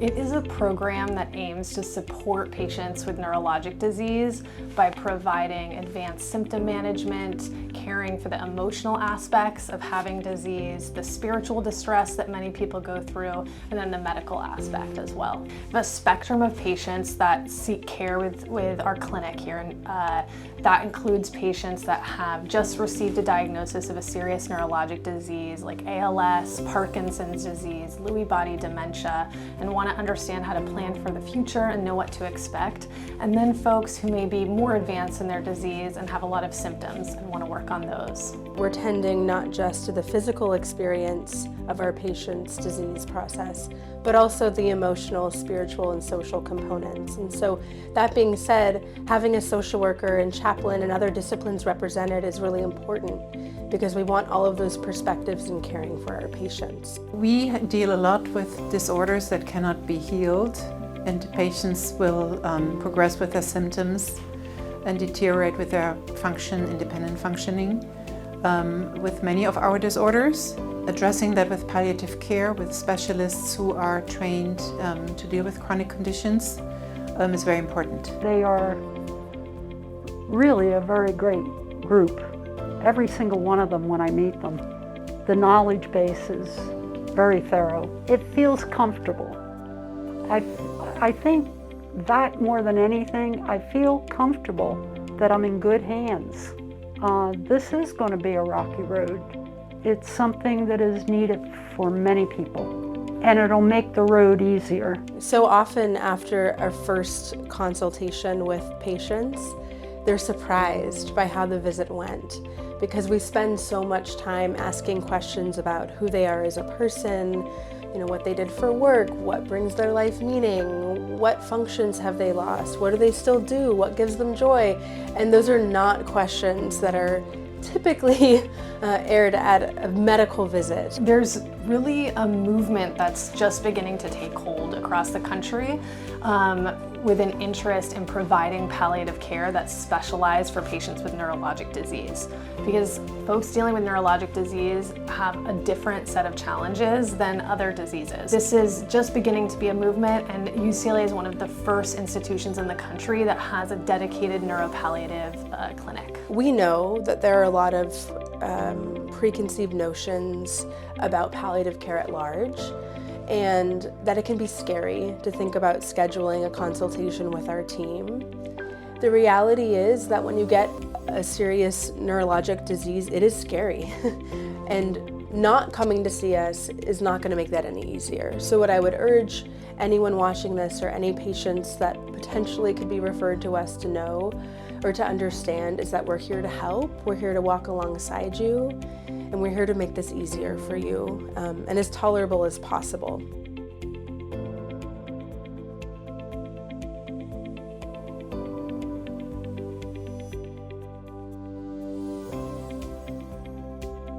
It is a program that aims to support patients with neurologic disease by providing advanced symptom management, caring for the emotional aspects of having disease, the spiritual distress that many people go through, and then the medical aspect as well. We have a spectrum of patients that seek care with our clinic here, and that includes patients that have just received a diagnosis of a serious neurologic disease like ALS, Parkinson's disease, Lewy body dementia, and want to understand how to plan for the future and know what to expect. And then folks who may be more advanced in their disease and have a lot of symptoms and want to work on those. We're tending not just to the physical experience of our patient's disease process, but also the emotional, spiritual, and social components. And so that being said, having a social worker and chaplain and other disciplines represented is really important because we want all of those perspectives in caring for our patients. We deal a lot with disorders that cannot be healed, and patients will progress with their symptoms and deteriorate with their independent functioning. With many of our disorders, addressing that with palliative care, with specialists who are trained to deal with chronic conditions is very important. They are really a very great group. Every single one of them when I meet them. The knowledge base is very thorough. It feels comfortable. I think that more than anything, I feel comfortable that I'm in good hands. This is going to be a rocky road. It's something that is needed for many people, and it'll make the road easier. So often after our first consultation with patients, they're surprised by how the visit went because we spend so much time asking questions about who they are as a person, what they did for work, what brings their life meaning, what functions have they lost, what do they still do, what gives them joy, and those are not questions that are typically aired at a medical visit. There's really a movement that's just beginning to take hold across the country with an interest in providing palliative care that's specialized for patients with neurologic disease. Because folks dealing with neurologic disease have a different set of challenges than other diseases. This is just beginning to be a movement, and UCLA is one of the first institutions in the country that has a dedicated neuropalliative clinic. We know that there are a lot of preconceived notions about palliative care at large, and that it can be scary to think about scheduling a consultation with our team. The reality is that when you get a serious neurologic disease, it is scary. And not coming to see us is not going to make that any easier. So what I would urge anyone watching this or any patients that potentially could be referred to us to know or to understand is that we're here to help, we're here to walk alongside you, and we're here to make this easier for you and as tolerable as possible.